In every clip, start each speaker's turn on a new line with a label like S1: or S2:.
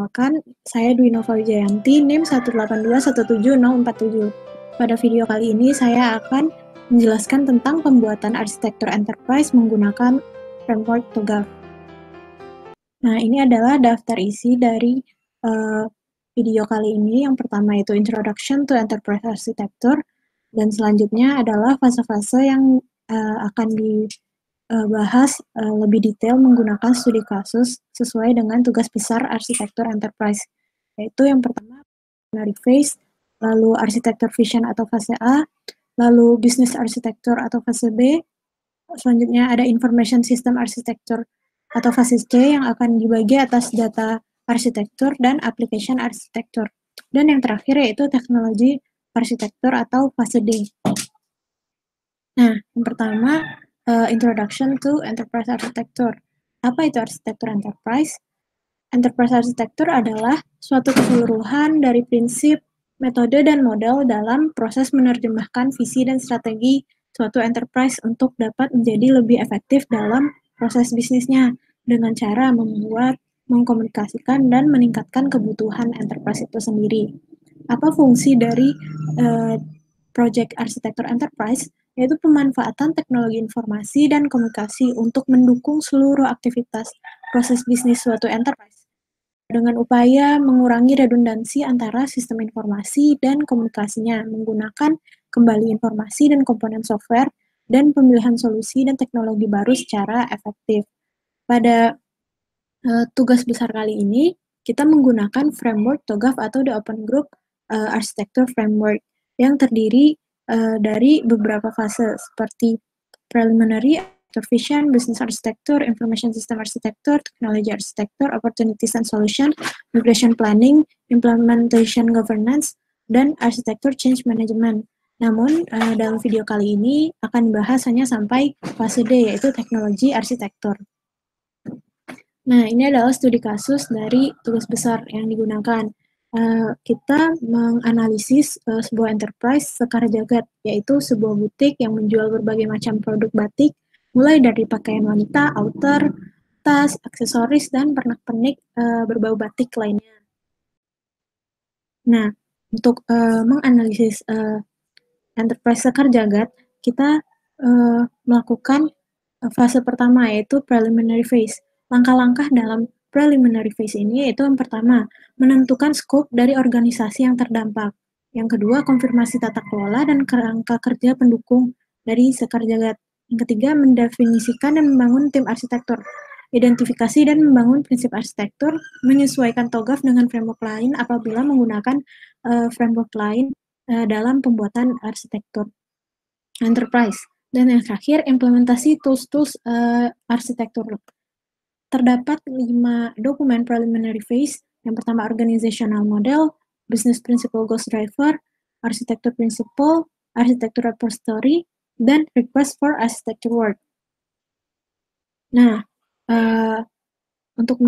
S1: Perkenalkan, saya Dwi Nova Wijayanti, NIM 182177047. Pada video kali ini saya akan menjelaskan tentang pembuatan arsitektur enterprise menggunakan framework TOGAF. Nah, ini adalah daftar isi dari video kali ini. Yang pertama itu Introduction to Enterprise Architecture, dan selanjutnya adalah fase-fase yang akan dibahas lebih detail menggunakan studi kasus sesuai dengan tugas besar arsitektur enterprise, yaitu yang pertama preliminary phase, lalu arsitektur vision atau fase A, lalu business architecture atau fase B, selanjutnya ada information system architecture atau fase C yang akan dibagi atas data arsitektur dan application architecture, dan yang terakhir yaitu teknologi arsitektur atau fase D. Nah, yang pertama, Introduction to Enterprise Architecture. Apa itu arsitektur enterprise? Enterprise architecture adalah suatu keseluruhan dari prinsip, metode, dan model dalam proses menerjemahkan visi dan strategi suatu enterprise untuk dapat menjadi lebih efektif dalam proses bisnisnya dengan cara membuat, mengkomunikasikan, dan meningkatkan kebutuhan enterprise itu sendiri. Apa fungsi dari project arsitektur enterprise? Yaitu pemanfaatan teknologi informasi dan komunikasi untuk mendukung seluruh aktivitas proses bisnis suatu enterprise dengan upaya mengurangi redundansi antara sistem informasi dan komunikasinya menggunakan kembali informasi dan komponen software dan pemilihan solusi dan teknologi baru secara efektif. Pada tugas besar kali ini, kita menggunakan framework TOGAF atau The Open Group Architecture Framework yang terdiri dari beberapa fase seperti preliminary, vision, business architecture, information system architecture, technology architecture, opportunities and solution, migration planning, implementation governance, dan architecture change management. Namun, dalam video kali ini akan dibahas hanya sampai fase D, yaitu teknologi arsitektur. Nah, ini adalah studi kasus dari tugas besar yang digunakan. Kita menganalisis sebuah enterprise sekarjagat, yaitu sebuah butik yang menjual berbagai macam produk batik, mulai dari pakaian wanita, outer, tas, aksesoris, dan pernak-pernik berbau batik lainnya. Nah, untuk menganalisis enterprise sekarjagat, kita melakukan fase pertama, yaitu preliminary phase. Langkah-langkah dalam preliminary phase ini yaitu yang pertama, menentukan scope dari organisasi yang terdampak. Yang kedua, konfirmasi tata kelola dan kerangka kerja pendukung dari sekarjagat. Yang ketiga, mendefinisikan dan membangun tim arsitektur. Identifikasi dan membangun prinsip arsitektur, menyesuaikan TOGAF dengan framework lain apabila menggunakan framework lain dalam pembuatan arsitektur enterprise. Dan yang terakhir, implementasi tools-tools arsitektur. Terdapat 5 dokumen preliminary phase. Yang pertama, organizational model, business principle goals driver, architecture principle, architecture repository, dan request for architecture work. Nah, untuk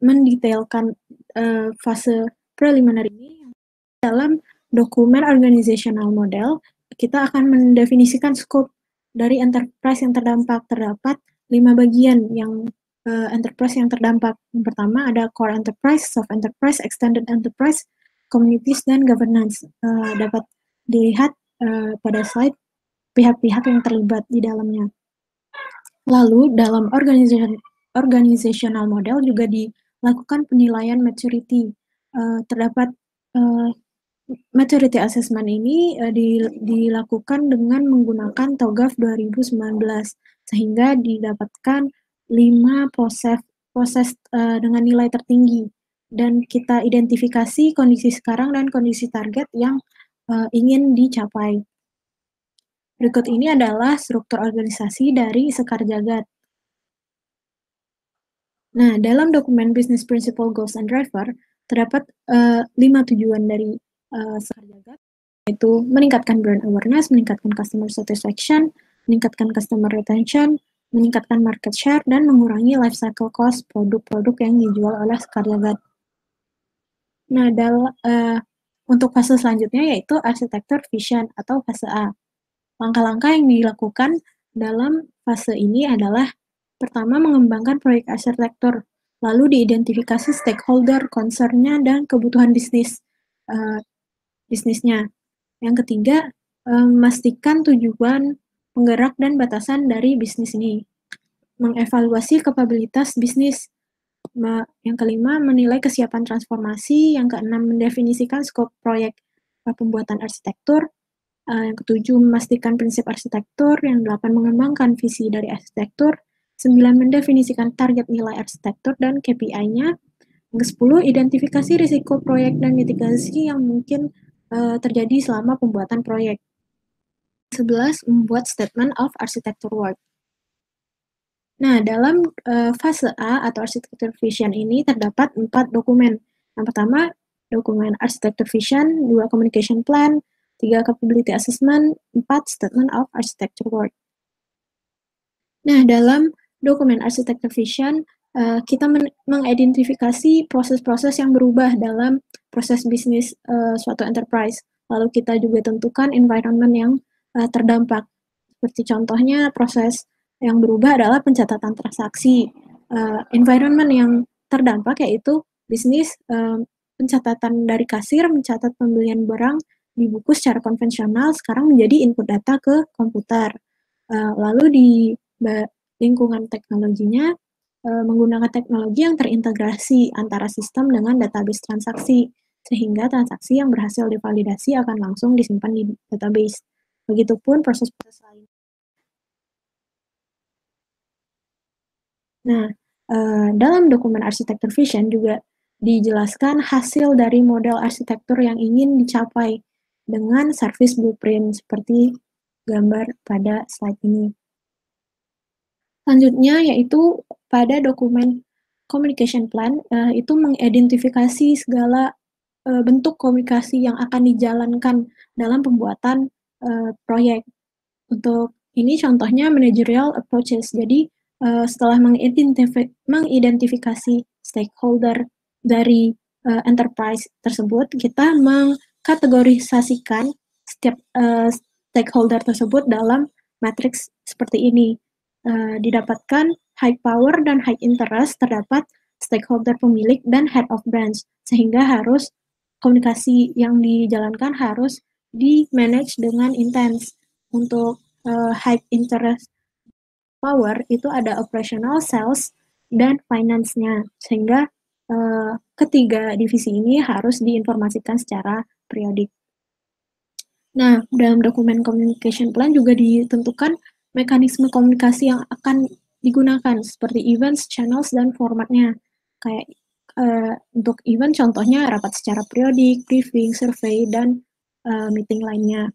S1: mendetailkan fase preliminary ini, dalam dokumen organizational model, kita akan mendefinisikan scope dari enterprise yang terdampak. Terdapat 5 bagian yang enterprise yang terdampak. Yang pertama ada core enterprise, soft enterprise, extended enterprise, communities, dan governance. Dapat dilihat pada slide pihak-pihak yang terlibat di dalamnya. Lalu dalam organizational model juga dilakukan penilaian maturity. Terdapat maturity assessment ini dilakukan dengan menggunakan TOGAF 2019, sehingga didapatkan 5 proses dengan nilai tertinggi, dan kita identifikasi kondisi sekarang dan kondisi target yang ingin dicapai. Berikut ini adalah struktur organisasi dari sekarjagat. Nah, dalam dokumen Business Principle Goals and Driver, terdapat 5 tujuan dari sekarjagat, yaitu meningkatkan brand awareness, meningkatkan customer satisfaction, meningkatkan customer retention, meningkatkan market share, dan mengurangi life cycle cost produk-produk yang dijual oleh sekarjagat. Nah, untuk fase selanjutnya yaitu arsitektur vision atau fase A. Langkah-langkah yang dilakukan dalam fase ini adalah pertama, mengembangkan proyek arsitektur. Lalu diidentifikasi stakeholder, concern-nya, dan kebutuhan bisnisnya. Yang ketiga, memastikan tujuan, penggerak, dan batasan dari bisnis ini. Mengevaluasi kapabilitas bisnis. Yang kelima, menilai kesiapan transformasi. Yang keenam, mendefinisikan skop proyek pembuatan arsitektur. Yang ketujuh, memastikan prinsip arsitektur. Yang delapan, mengembangkan visi dari arsitektur. 9, mendefinisikan target nilai arsitektur dan KPI-nya. Yang ke-10, identifikasi risiko proyek dan mitigasi yang mungkin terjadi selama pembuatan proyek. 11, membuat statement of architecture work. Nah, dalam fase A atau architecture vision ini terdapat 4 dokumen. Yang pertama, dokumen architecture vision, 2 communication plan, 3 capability assessment, 4 statement of architecture work. Nah, dalam dokumen architecture vision, kita mengidentifikasi proses-proses yang berubah dalam proses bisnis suatu enterprise. Lalu kita juga tentukan environment yang terdampak. Seperti contohnya proses yang berubah adalah pencatatan transaksi. Environment yang terdampak yaitu bisnis pencatatan dari kasir, mencatat pembelian barang di buku secara konvensional, sekarang menjadi input data ke komputer. Lalu di lingkungan teknologinya, menggunakan teknologi yang terintegrasi antara sistem dengan database transaksi, sehingga transaksi yang berhasil divalidasi akan langsung disimpan di database. Begitupun proses-proses lain. Nah, dalam dokumen arsitektur vision juga dijelaskan hasil dari model arsitektur yang ingin dicapai dengan service blueprint seperti gambar pada slide ini. Selanjutnya yaitu pada dokumen communication plan, itu mengidentifikasi segala bentuk komunikasi yang akan dijalankan dalam pembuatan proyek. Untuk ini contohnya managerial approaches. Jadi setelah mengidentifikasi stakeholder dari enterprise tersebut, kita mengkategorisasikan setiap stakeholder tersebut dalam matriks seperti ini. Didapatkan high power dan high interest, terdapat stakeholder pemilik dan head of branch, sehingga harus komunikasi yang dijalankan harus di-manage dengan intens. Untuk high interest power itu ada operational, sales, dan finance-nya, sehingga ketiga divisi ini harus diinformasikan secara periodik. Nah, dalam dokumen communication plan juga ditentukan mekanisme komunikasi yang akan digunakan, seperti events, channels, dan formatnya. Kayak untuk event contohnya rapat secara periodik, briefing, survei, dan meeting lainnya.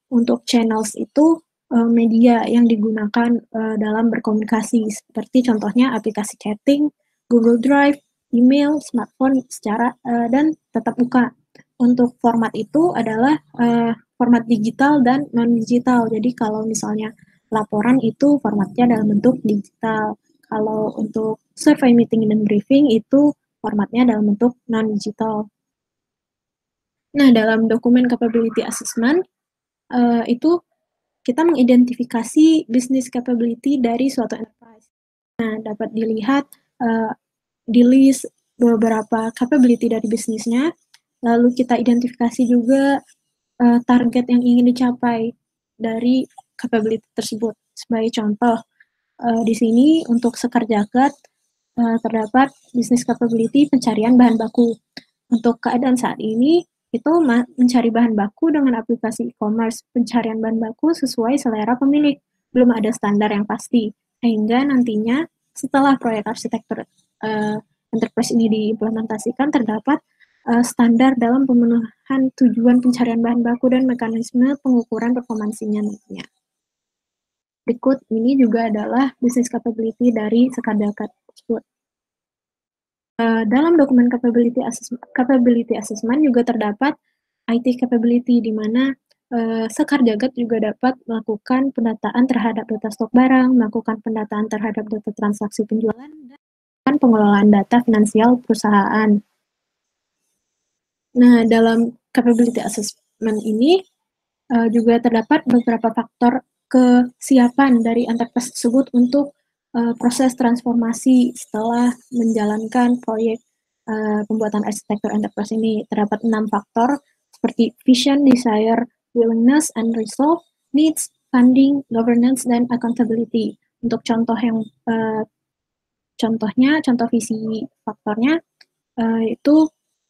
S1: Untuk channels itu media yang digunakan dalam berkomunikasi, seperti contohnya aplikasi chatting, Google Drive, email, smartphone secara dan tatap muka. Untuk format itu adalah format digital dan non-digital. Jadi kalau misalnya laporan itu formatnya dalam bentuk digital. Kalau untuk survei, meeting, dan briefing itu formatnya dalam bentuk non-digital. Nah, dalam dokumen capability assessment, itu kita mengidentifikasi business capability dari suatu enterprise. Nah, dapat dilihat di list beberapa capability dari bisnisnya, lalu kita identifikasi juga target yang ingin dicapai dari capability tersebut. Sebagai contoh, di sini untuk Sekar Jagad terdapat business capability pencarian bahan baku. Untuk keadaan saat ini, itu mencari bahan baku dengan aplikasi e-commerce. Pencarian bahan baku sesuai selera pemilik, belum ada standar yang pasti. Sehingga nantinya setelah proyek arsitektur enterprise ini diimplementasikan, terdapat standar dalam pemenuhan tujuan pencarian bahan baku dan mekanisme pengukuran performansinya nantinya. Berikut ini juga adalah business capability dari Sekar Jagad tersebut. Dalam dokumen capability assessment juga terdapat IT capability, di mana Sekar Jagad juga dapat melakukan pendataan terhadap data stok barang, melakukan pendataan terhadap data transaksi penjualan, dan pengelolaan data finansial perusahaan. Nah, dalam capability assessment ini juga terdapat beberapa faktor kesiapan dari enterprise tersebut untuk proses transformasi setelah menjalankan proyek pembuatan arsitektur enterprise ini. Terdapat 6 faktor seperti vision, desire, willingness, and resolve, needs, funding, governance, dan accountability. Untuk contoh yang contoh visi faktornya itu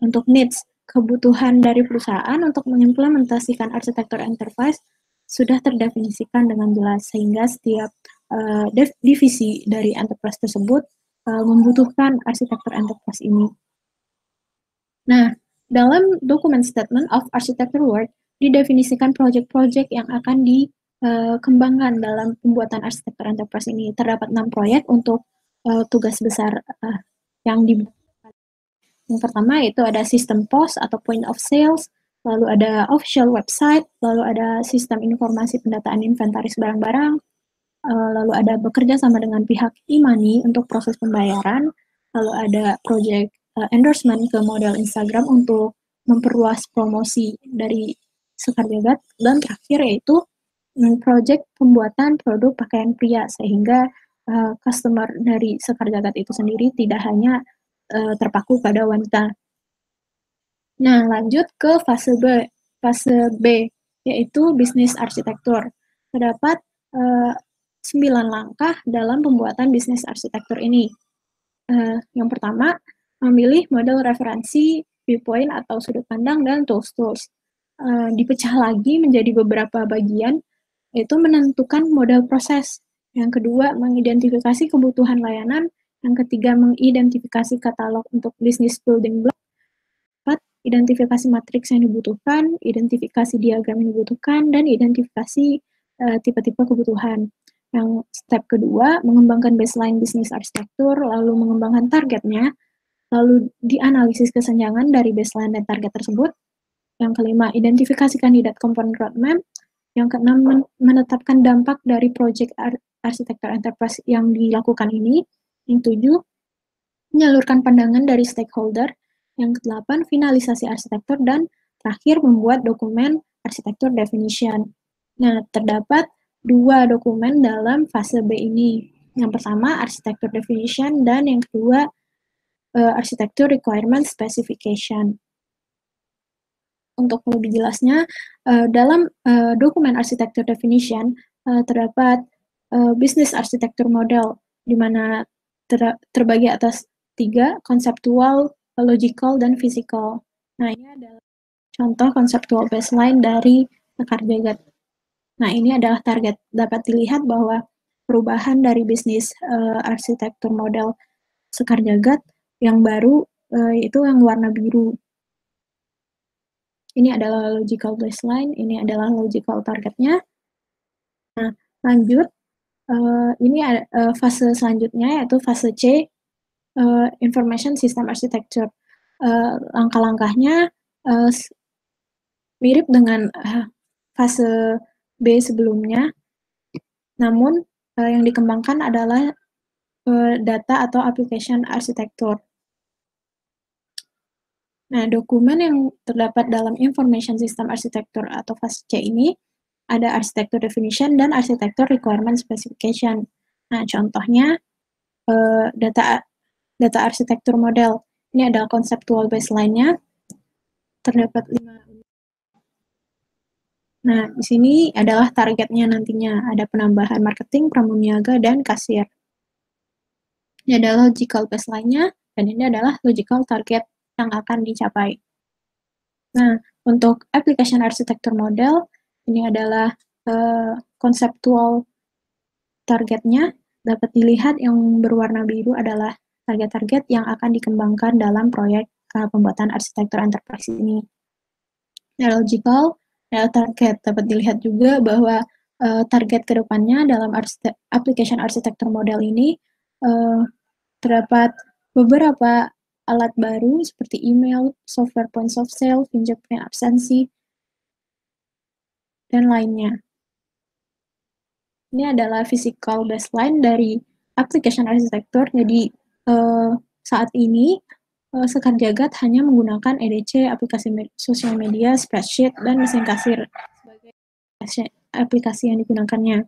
S1: untuk needs, kebutuhan dari perusahaan untuk mengimplementasikan arsitektur enterprise sudah terdefinisikan dengan jelas, sehingga setiap divisi dari enterprise tersebut membutuhkan arsitektur enterprise ini. Nah, dalam dokumen Statement of Architecture Work, didefinisikan proyek-proyek yang akan dikembangkan dalam pembuatan arsitektur enterprise ini. Terdapat 6 proyek untuk tugas besar yang dibuat. Yang pertama itu ada sistem POS atau point of sales, lalu ada official website, lalu ada sistem informasi pendataan inventaris barang-barang, lalu ada bekerja sama dengan pihak e-money untuk proses pembayaran, lalu ada project endorsement ke model Instagram untuk memperluas promosi dari Sekar Jagad, dan terakhir yaitu project pembuatan produk pakaian pria, sehingga customer dari Sekar Jagad itu sendiri tidak hanya terpaku pada wanita. Nah, lanjut ke fase B. Fase B, yaitu bisnis arsitektur. Terdapat 9 langkah dalam pembuatan bisnis arsitektur ini. Yang pertama, memilih model referensi, viewpoint atau sudut pandang, dan tools-tools. Dipecah lagi menjadi beberapa bagian, yaitu menentukan model proses. Yang kedua, mengidentifikasi kebutuhan layanan. Yang ketiga, mengidentifikasi katalog untuk bisnis building block. 4, identifikasi matriks yang dibutuhkan, identifikasi diagram yang dibutuhkan, dan identifikasi tipe-tipe kebutuhan. Yang step kedua, mengembangkan baseline bisnis arsitektur, lalu mengembangkan targetnya, lalu dianalisis kesenjangan dari baseline dan target tersebut. Yang kelima, identifikasi kandidat komponen roadmap. Yang keenam, menetapkan dampak dari project arsitektur enterprise yang dilakukan ini. Yang tujuh, menyalurkan pandangan dari stakeholder. Yang kedelapan, finalisasi arsitektur. Dan terakhir, membuat dokumen arsitektur definition. Nah, terdapat 2 dokumen dalam fase B ini. Yang pertama, arsitektur definition, dan yang kedua, arsitektur requirement specification. Untuk lebih jelasnya, dalam dokumen arsitektur definition terdapat business arsitektur model, di mana terbagi atas 3, konseptual, logical, dan physical. Nah, ini adalah contoh konseptual baseline dari Sekar Jagad. Nah, ini adalah target. Dapat dilihat bahwa perubahan dari bisnis arsitektur model Sekar Jagad yang baru itu yang warna biru. Ini adalah logical baseline, ini adalah logical targetnya. Nah, lanjut, ini fase selanjutnya yaitu fase C, Information System Architecture. Langkah-langkahnya mirip dengan fase B sebelumnya, namun yang dikembangkan adalah data atau application architecture. Nah, dokumen yang terdapat dalam Information System Architecture atau fase C ini ada Architecture Definition dan Architecture Requirement Specification. Nah, contohnya data arsitektur model. Ini adalah conceptual baseline-nya. Terdapat 5. Nah, di sini adalah targetnya nantinya. Ada penambahan marketing, pramuniaga, dan kasir. Ini adalah logical baseline-nya, dan ini adalah logical target yang akan dicapai. Nah, untuk application architecture model, ini adalah konseptual targetnya. Dapat dilihat yang berwarna biru adalah target-target yang akan dikembangkan dalam proyek pembuatan arsitektur enterprise ini. Nah, logical target dapat dilihat juga bahwa target kedepannya dalam application arsitektur model ini terdapat beberapa alat baru seperti email, software points of sale, fingerprint absensi, dan lainnya. Ini adalah physical baseline dari application arsitektur. Jadi saat ini Sekar Jagad hanya menggunakan EDC, aplikasi sosial media, spreadsheet, dan mesin kasir sebagai aplikasi yang digunakannya.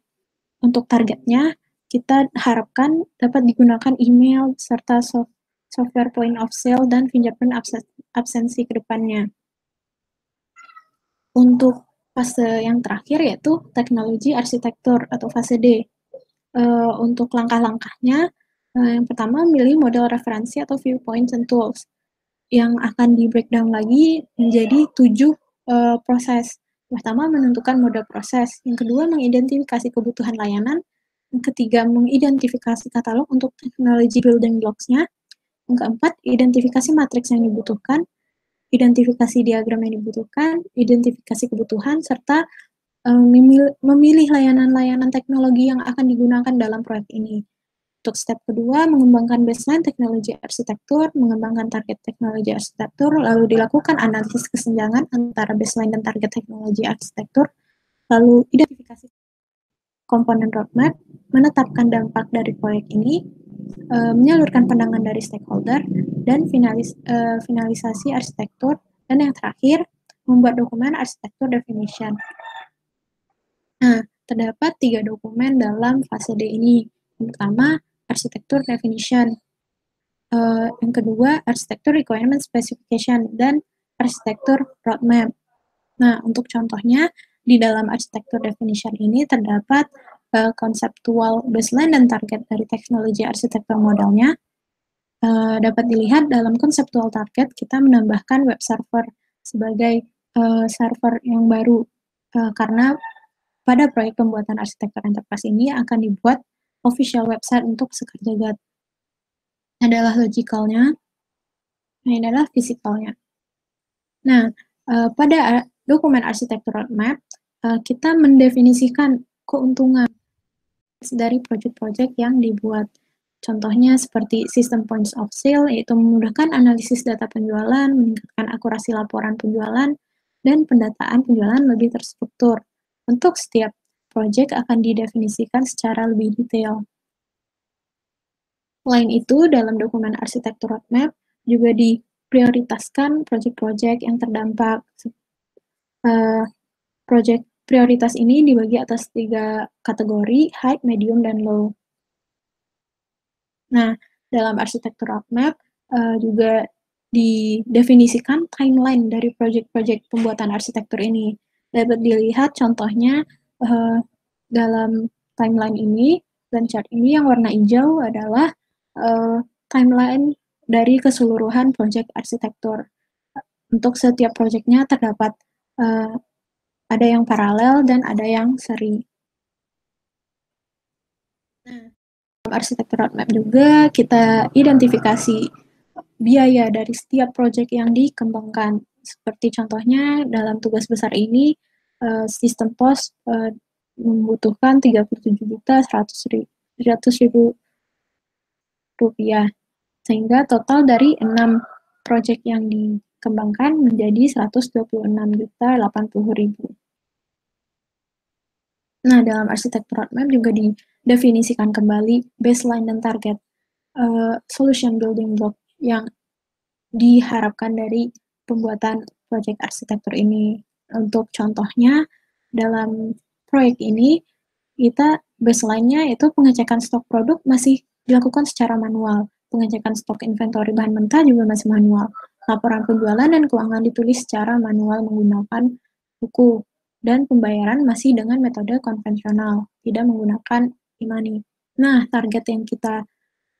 S1: Untuk targetnya, kita harapkan dapat digunakan email serta software point of sale dan fingerprint absensi ke depannya. Untuk fase yang terakhir yaitu teknologi arsitektur atau fase D. Untuk langkah-langkahnya, yang pertama milih model referensi atau viewpoints and tools yang akan di breakdown lagi menjadi 7 proses. Pertama, menentukan mode proses. Yang kedua, mengidentifikasi kebutuhan layanan. Yang ketiga, mengidentifikasi katalog untuk teknologi building blocks-nya. Yang keempat, identifikasi matriks yang dibutuhkan, identifikasi diagram yang dibutuhkan, identifikasi kebutuhan, serta memilih layanan-layanan teknologi yang akan digunakan dalam proyek ini. Untuk step kedua, mengembangkan baseline teknologi arsitektur, mengembangkan target teknologi arsitektur, lalu dilakukan analisis kesenjangan antara baseline dan target teknologi arsitektur, lalu identifikasi komponen roadmap, menetapkan dampak dari proyek ini, menyalurkan pandangan dari stakeholder, dan finalisasi arsitektur, dan yang terakhir, membuat dokumen arsitektur definition. Nah, terdapat 3 dokumen dalam fase D ini. Yang pertama, arsitektur definition. Yang kedua, arsitektur requirement specification, dan arsitektur roadmap. Nah, untuk contohnya, di dalam arsitektur definition ini terdapat konseptual baseline dan target dari teknologi arsitektur modelnya. Dapat dilihat dalam konseptual target, kita menambahkan web server sebagai server yang baru, karena pada proyek pembuatan arsitektur enterprise ini akan dibuat official website untuk Sekerjagat. Adalah logicalnya, ini adalah physicalnya. Nah, pada dokumen arsitektur roadmap, kita mendefinisikan keuntungan dari project-project yang dibuat. Contohnya seperti sistem points of sale, yaitu memudahkan analisis data penjualan, meningkatkan akurasi laporan penjualan, dan pendataan penjualan lebih terstruktur. Untuk setiap project akan didefinisikan secara lebih detail. Selain itu, dalam dokumen arsitektur roadmap juga diprioritaskan proyek-proyek yang terdampak. Proyek prioritas ini dibagi atas 3 kategori, high, medium, dan low. Nah, dalam arsitektur roadmap juga didefinisikan timeline dari proyek-proyek pembuatan arsitektur ini. Dapat dilihat contohnya dalam timeline ini dan chart ini yang warna hijau adalah timeline dari keseluruhan proyek arsitektur. Untuk setiap proyeknya terdapat ada yang paralel dan ada yang seri. Nah, dalam arsitektur roadmap juga kita identifikasi biaya dari setiap proyek yang dikembangkan. Seperti contohnya dalam tugas besar ini, sistem pos membutuhkan 37.100.000 rupiah, sehingga total dari 6 proyek yang dikembangkan menjadi 126.080.000. Nah, dalam arsitektur roadmap juga didefinisikan kembali baseline dan target solution building block yang diharapkan dari pembuatan proyek arsitektur ini. Untuk contohnya, dalam proyek ini, kita baseline-nya itu pengecekan stok produk masih dilakukan secara manual. Pengecekan stok inventory bahan mentah juga masih manual. Laporan penjualan dan keuangan ditulis secara manual menggunakan buku. Dan pembayaran masih dengan metode konvensional, tidak menggunakan e-money. Nah, target yang kita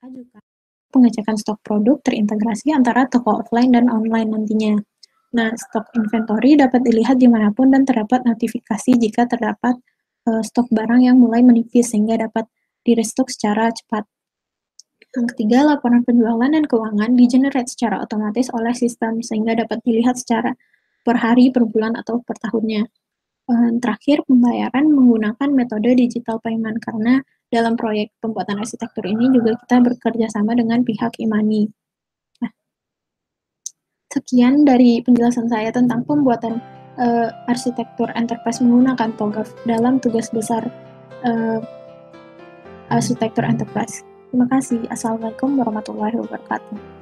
S1: ajukan pengecekan stok produk terintegrasi antara toko offline dan online nantinya. Nah, stok inventory dapat dilihat dimanapun dan terdapat notifikasi jika terdapat stok barang yang mulai menipis sehingga dapat di-restock secara cepat. Yang ketiga, laporan penjualan dan keuangan di-generate secara otomatis oleh sistem sehingga dapat dilihat secara per hari, per bulan, atau per tahunnya. Terakhir, pembayaran menggunakan metode digital payment karena dalam proyek pembuatan arsitektur ini juga kita bekerja sama dengan pihak e-money. Nah, sekian dari penjelasan saya tentang pembuatan arsitektur enterprise menggunakan TOGAF dalam tugas besar arsitektur enterprise. Terima kasih. Assalamualaikum warahmatullahi wabarakatuh.